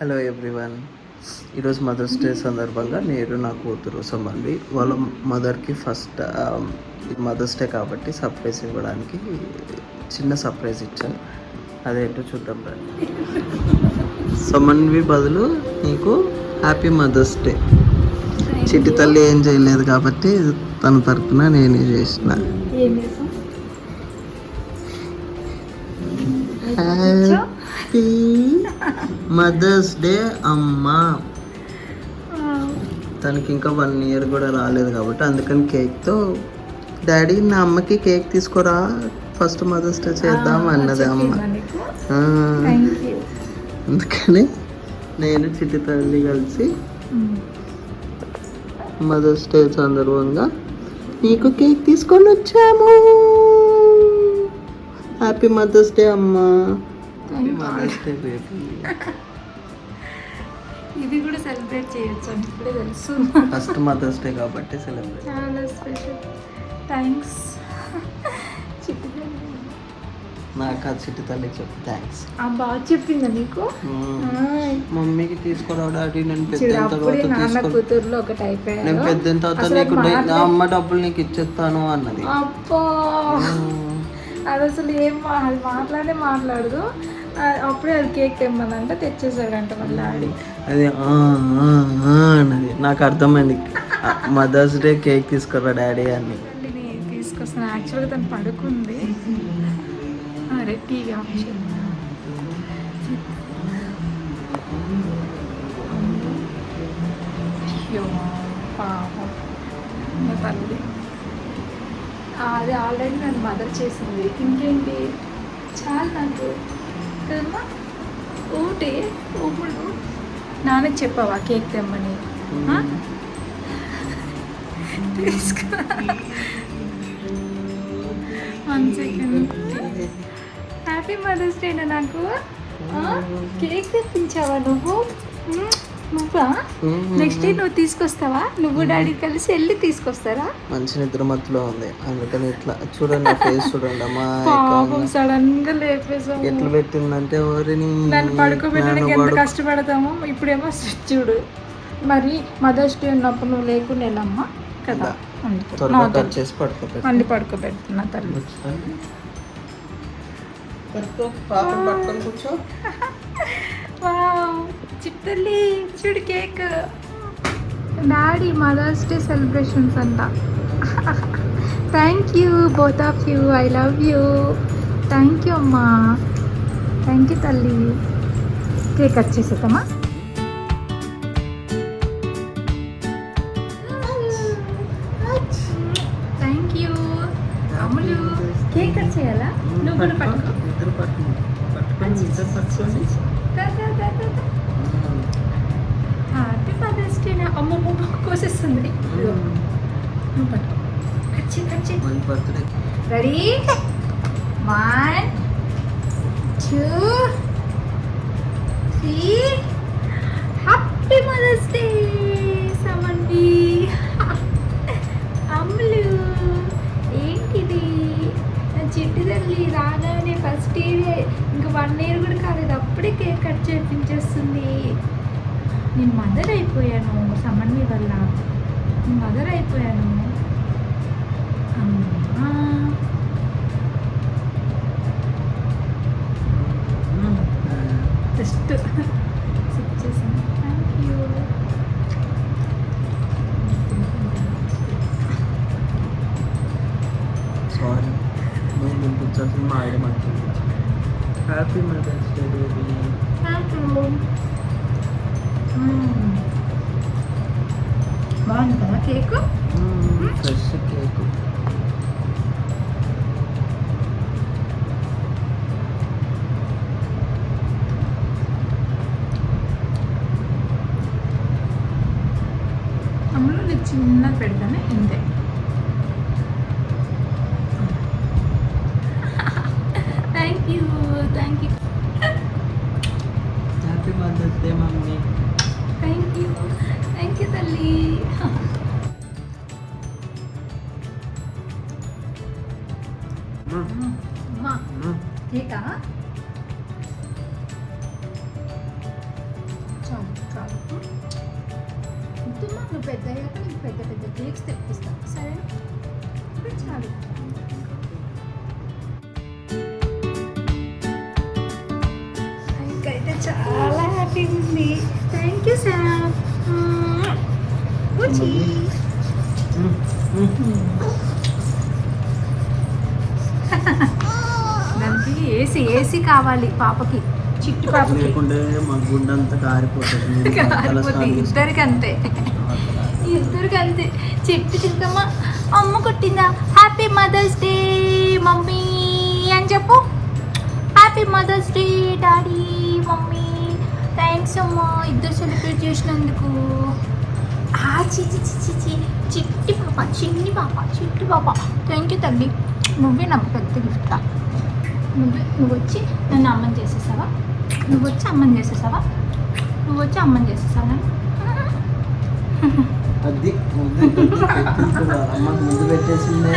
Hello everyone. ఈరోజు mothers day సందర్భంగా నేను నా కూతురు సంబంధి వాళ్ళ మదర్కి ఫస్ట్ మదర్స్ డే కాబట్టి సర్ప్రైజ్ ఇవ్వడానికి చిన్న సర్ప్రైజ్ ఇచ్చాను. అదేంటో చూద్దాం రండి. సమన్వి బదులు నీకు హ్యాపీ మదర్స్ డే. చిట్టి తల్లి ఏం చేయలేదు కాబట్టి తన తరపున నేనే చేసిన. హ్యాపీ మదర్స్ డే అమ్మా. తనకి ఇంకా 1 year కూడా రాలేదు కాబట్టి అందుకని కేక్తో డాడీ నా అమ్మకి కేక్ తీసుకురా ఫస్ట్ మదర్స్ డే చేద్దాం అన్నది అమ్మ. అందుకని నేను చిట్టి తల్లి కలిసి మదర్స్ డే సందర్భంగా నీకు కేక్ తీసుకొని వచ్చాము. హ్యాపీ మదర్స్ డే అమ్మా. Happy mother's day baby. ఇది కూడా సెలబ్రేట్ చేయొచ్చు అని ఇప్పుడే తెలుసు. ఫస్ట్ మదర్స్ డే కాబట్టి సెలబ్రేట్. చాలా స్పెషల్. థ్యాంక్స్ నాకు ఆ చిట్టి తల్లికి చెప్పు థ్యాంక్స్. బాగా చెప్పిందా నీకు? మమ్మీకి తీసుకురా డాడీ, నేను పెద్ద నాన్న కూతుర్లో ఒకటి అయిపోయాను. నేను పెద్ద తర్వాత నీకు నా అమ్మ డబ్బులు నీకు ఇచ్చేస్తాను అన్నది. అబ్బా అది అసలు అది మాట్లాడదు. అప్పుడే అది కేక్ తెమ్మనంట, తెచ్చేసాడంట మళ్ళీ ఆడి. అది అన్నది. నాకు అర్థమైంది మదర్స్ డే కేక్ తీసుకురా డాడీ అని. తీసుకొస్తాను. యాక్చువల్గా తను పడుకుంది. అరే టీవీ ఆప్షన్ పాపం తల్లి. అది ఆల్రెడీ నన్ను మదర్ చేసింది. ఇంకేంటి చాలు నాకు కదమ్మా. ఊటే ఊపుడు. నాన్నకి చెప్పావా కేక్ తెమ్మని? తీసుకురా. 1 second. హ్యాపీ మదర్స్ డేనా నాకు? కేక్ తెప్పించావా నువ్వు? నువ్వా? నెక్స్ట్ డే నువ్వు తీసుకొస్తావా? నువ్వు డాడీ కలిసి వెళ్ళి తీసుకొస్తారా? మంచి నిద్ర మత్తులో ఉంది అందుకని ఇట్లా చూడండి, ఫేస్ చూడండి అమ్మా. పాపం సడన్ గా లేపేసాము. ఎట్లా పెట్టిందంటే ఎవరిని నన్ను పడుకోబెట్టడానికి ఎంత కష్టపడతామో. ఇప్పుడేమో చూడు. మరి మదర్స్ డే ఉన్నప్పుడు నువ్వు లేకుండా వెళ్ళమ్మా కదా. మళ్ళీ పడుకోబెడుతున్నా తల్లి. కూర్చో. చిట్టల్లి చూడు cake. Daddy mother's day celebrations అంట. Thank you both of you. I love you. Thank you అమ్మా. థ్యాంక్ యూ తల్లి. కేక్ కట్ చేసేద్దామా? థ్యాంక్ యూ అమ్ములు. కేక్ కట్ చేయాలా? నువ్వు కూడా పట్టుకో. Happy mother's day. అమ్మ కోసేస్తుంది. నువ్వు పట్టుకో. Ready? 1 2 3. Happy mother's day Samanvi. అమ్ములు ఏంటిది? చిట్టి తల్లి రాగానే ఫస్ట్ ఇయర్, ఇంకా 1 year కూడా కాలేదు, అప్పుడే కేక్ కట్ చేయించేస్తుంది. నేను మదర్ అయిపోయాను సమన్వి వల్ల. నేను మదర్ అయిపోయాను అమ్మా. జస్ట్ సిప్ చేసాను. Thank you. సారీ నేను కూర్చోాల్సిన మా ఐడి మాకు. Happy mother's day baby. బాగుంది కదా కేక్? Fresh cake. అమ్ములు నీకు చిన్నది పెడతానే ఇంతే. Thank you. Happy mother's day mummy. Thank you తల్లి. కేకా? చాలు చాలు. వద్దుమా, నువ్వు పెద్ద అయ్యాక నీకు పెద్ద పెద్ద కేక్స్ తెప్పిస్తాను, సరే? ఇప్పుడు చాలు. అయితే చాలా హ్యాపీగా ఉంది. Thank you sir. దానికి ఏసీ ఏసీ కావాలి పాపకి, చిట్టి పాపకి. లేకుంటే మా గుండె అంతా కారిపోతుంది. ఇద్దరికి అంతే, ఇద్దరికి అంతే. చిట్టి చిక్కమ్మ అమ్మ కొట్టిందా, హ్యాపీ మదర్స్ డే మమ్మీ అని చెప్పు. Happy mother's day daddy mummy, thanks అమ్మా ఇద్దరు సెలబ్రేట్ చేసినందుకు. చిట్టి పాప, చిన్ని పాప, చిట్టి పాప, థ్యాంక్ యూ తల్లి. నువ్వే నాకు పెద్ద గిఫ్ట్. నువ్వు వచ్చి నన్ను అమ్మని చేసేసావా? నువ్వు వచ్చి అమ్మని చేసేసావా? అది అమ్మకు ముందు పెట్టేసిందే.